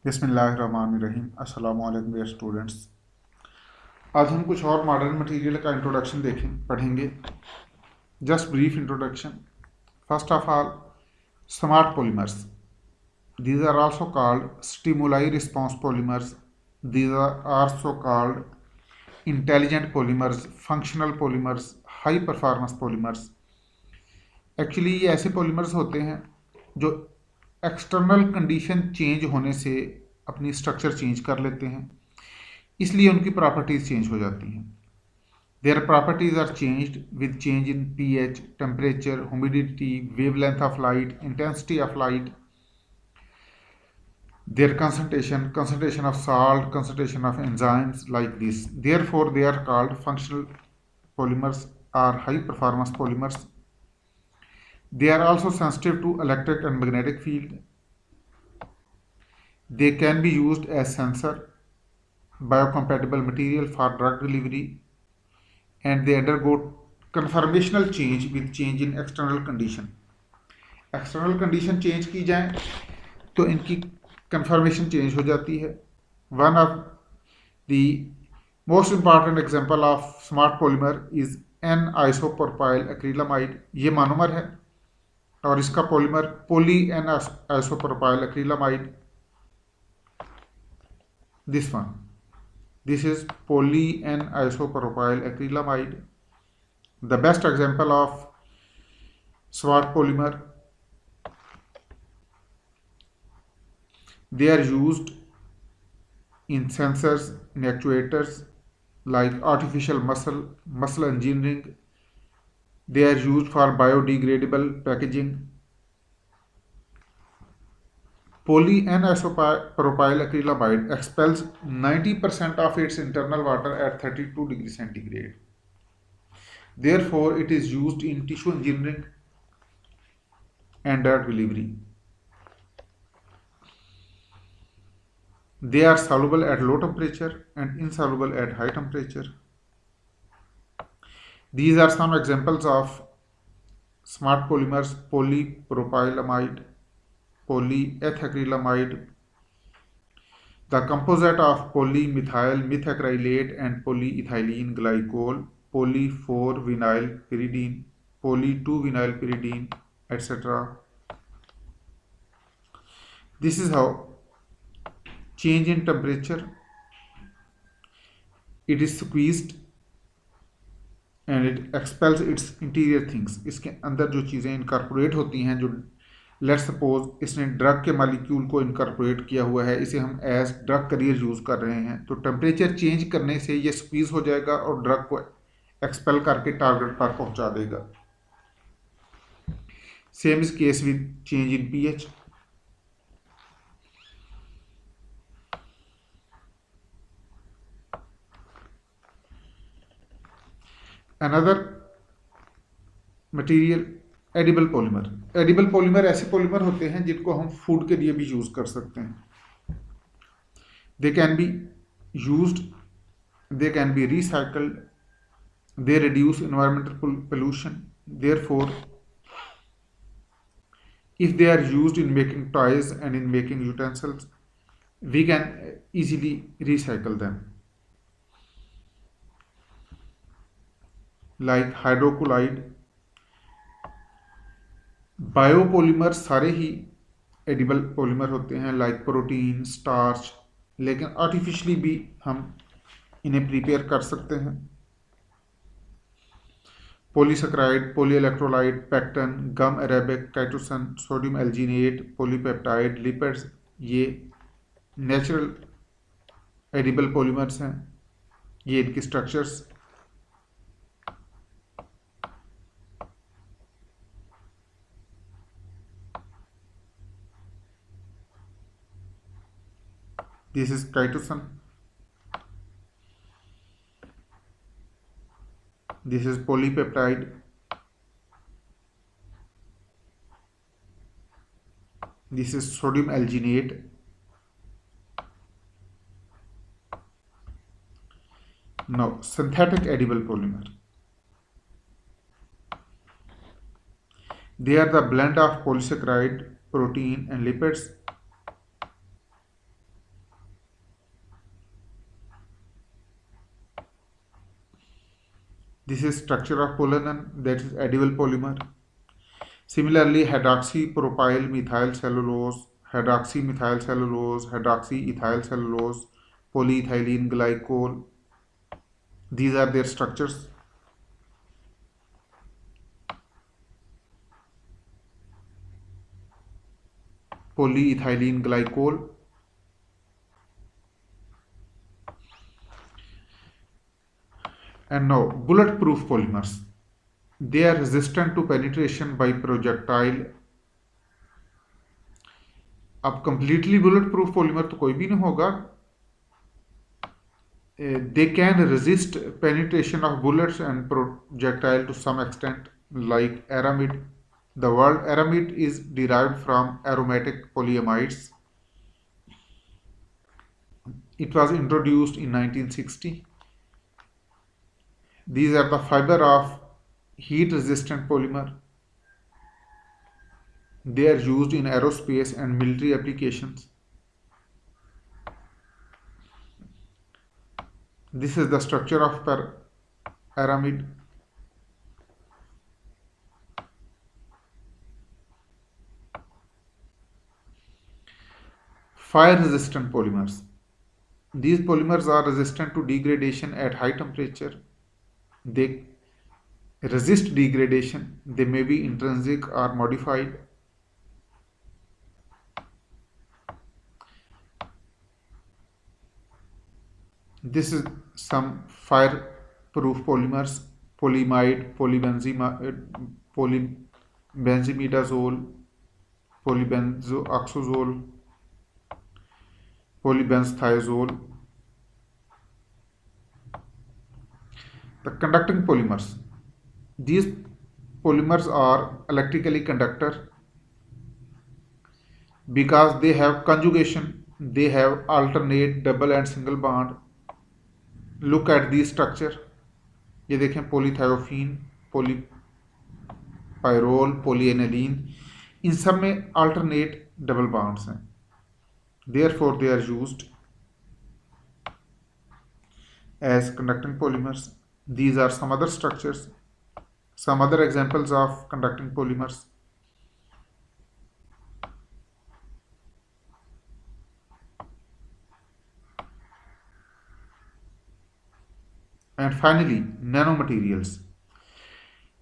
बिस्मिल्लाहिर्रहमानिर्रहीम। अस्सलामु अलैकुम डियर स्टूडेंट्स। आज हम कुछ और मॉडर्न मटेरियल का इंट्रोडक्शन पढ़ेंगे। Just brief introduction. First of all, smart polymers, these are also called stimuli response polymers. These are also called intelligent polymers, functional polymers, high performance polymers. Actually ये ऐसे polymers होते हैं जो external condition change होने से अपनी structure change कर लेते हैं, इसलिए उनकी प्रॉपर्टीज चेंज हो जाती हैं। Their properties are changed with change in pH, temperature, humidity, wavelength of light, intensity of light, their concentration of salt, concentration of enzymes, like this. Therefore they are called functional polymers or high performance polymers. They are also sensitive to electric and magnetic field. They can be used as sensor, biocompatible material for drug delivery, and they undergo conformational change with change in external condition. External condition change की जाए तो इनकी conformation change हो जाती है। One of the most important example of smart polymer is N isopropyl acrylamide. ये monomer है और इसका polymer poly N isopropyl acrylamide, this one, this is poly N isopropyl acrylamide, the best example of smart polymer. They are used in sensors, in actuators like artificial muscle engineering. They are used for biodegradable packaging. Poly N-isopropyl acrylamide expels 90% of its internal water at 32 degrees centigrade. Therefore, it is used in tissue engineering and drug delivery. They are soluble at low temperature and insoluble at high temperature. These are some examples of smart polymers: polypropylamide, polyethacrylamide, the composite of polymethyl methacrylate and polyethylene glycol, poly-4-vinyl pyridine, poly-2-vinyl pyridine, etc. This is how change in temperature, it is squeezed and it expels its interior things. इसके अंदर जो चीज़ें incorporate होती हैं, जो let's suppose इसने drug के molecule को इनकॉर्पोरेट किया हुआ है, इसे हम एज ड्रग करियर यूज़ कर रहे हैं, तो टेम्परेचर चेंज करने से ये स्क्वीज हो जाएगा और ड्रग को एक्सपेल करके टारगेट पर पहुंचा देगा। Same is case with change in pH. Another material, edible polymer. Edible polymer ऐसे पॉलीमर होते हैं जिनको हम फूड के लिए भी यूज कर सकते हैं। They can be used, they can be recycled, they reduce environmental pollution. Therefore if they are used in making toys and in making utensils, we can easily recycle them. Like hydrocolloid, biopolymer सारे ही edible polymer होते हैं, like protein, starch, लेकिन artificially भी हम इन्हें prepare कर सकते हैं। Polysaccharide, polyelectrolyte, pectin, gum Arabic, chitosan, sodium alginate, polypeptide, lipids, ये नेचुरल एडिबल पॉलीमर्स हैं। ये इनकी structures, this is chitosan, this is polypeptide, this is sodium alginate, now synthetic edible polymer, they are the blend of polysaccharide, protein and lipids. This is structure of polynon, that is edible polymer. Similarly, hydroxypropyl methyl cellulose, hydroxymethyl cellulose, hydroxyethyl cellulose, polyethylene glycol. These are their structures. Polyethylene glycol. And now, bulletproof polymers. They are resistant to penetration by projectile. अब completely bulletproof polymer तो कोई भी नहीं होगा. They can resist penetration of bullets and projectile to some extent, like aramid. The word aramid is derived from aromatic polyamides. It was introduced in 1960. These are the fiber of heat resistant polymer. They are used in aerospace and military applications. This is the structure of aramid. Fire resistant polymers. These polymers are resistant to degradation at high temperature. They resist degradation. They may be intrinsic or modified. This is some fire-proof polymers: polyamide, polybenzimidazole, polybenzoxazole, polybenzthiazole. The conducting polymers. These polymers are electrically conductor because they have conjugation. They have alternate double and single bond. Look at the structure. ये देखें, polythiophene, polypyrrole, polyaniline. इन सब में alternate double bonds हैं. Therefore, they are used as conducting polymers. These are some other structures, some other examples of conducting polymers. And finally, nanomaterials.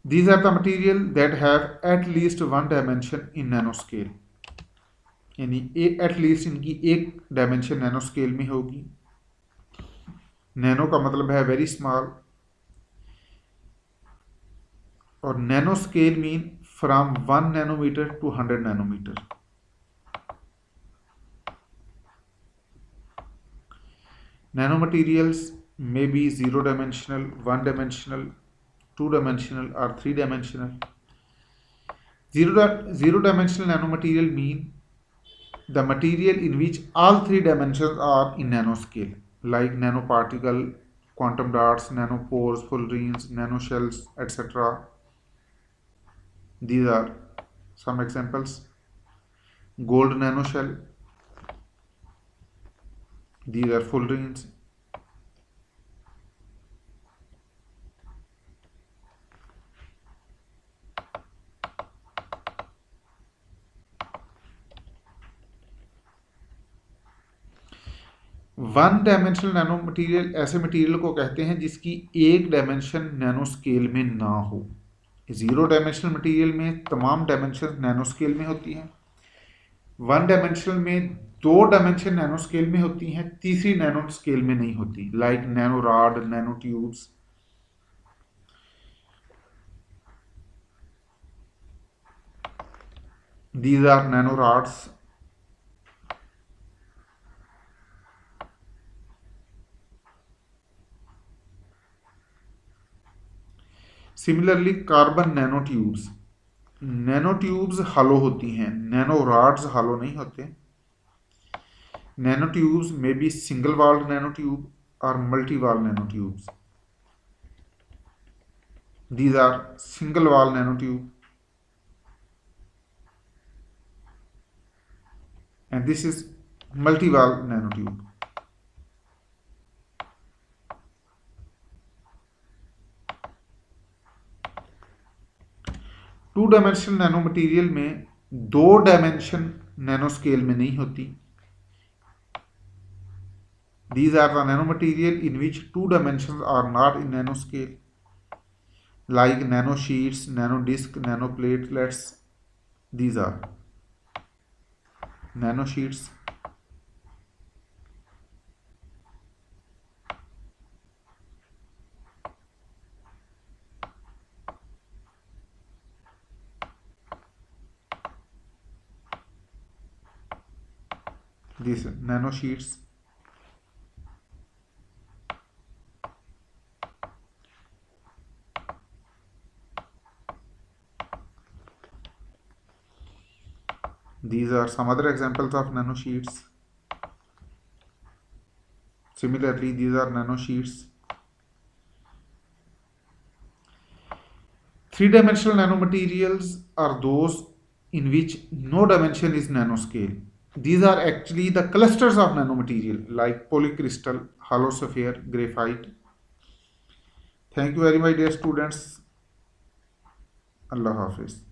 These are the material that have at least one dimension in nanoscale. यानी at least इनकी एक dimension nanoscale में होगी. Nano का मतलब है very small, और nano scale mean from 1 nanometre to 100 nanometre. Nanomaterials may be 0-dimensional, 1-dimensional, 2-dimensional, or 3-dimensional. Zero-dimensional nanomaterial mean the material in which all three dimensions are in nanoscale, like nanoparticle, quantum dots, nanopores, fullerenes, nanoshells, etc. These are some examples. Gold nanoshell. These are fullerenes. One dimensional nano material ऐसे material को कहते हैं जिसकी एक dimension nano scale में ना हो. 0 dimensional material में तमाम डायमेंशन नैनो स्केल में होती हैं. 1 डायमेंशनल में 2 डायमेंशन नैनो स्केल में होती हैं, तीसरी नैनो स्केल में नहीं होती, like nano rod, nano tubes. These are nano rods. Similarly carbon nano tubes. Nano tubes hollow होती हैं, नैनो रॉड्स हॉलो नहीं होते. Nano tubes may be single walled nano tube और multi wall nano tubes. These are single wall nanotube, and this is multi wall nanotube. Two dimensional nano material में दो dimension nano scale में नहीं होती. These are the nanomaterial in which two dimensions are not in nanoscale, like nanosheets, nanodisk, nanoplatelets. These are nanosheets. These nanosheets. These are some other examples of nanosheets. Similarly, these are nanosheets. Three-dimensional nanomaterials are those in which no dimension is nanoscale. These are actually the clusters of nanomaterial like polycrystal, hollow sapphire, graphite. Thank you very much, dear students. Allah Hafiz.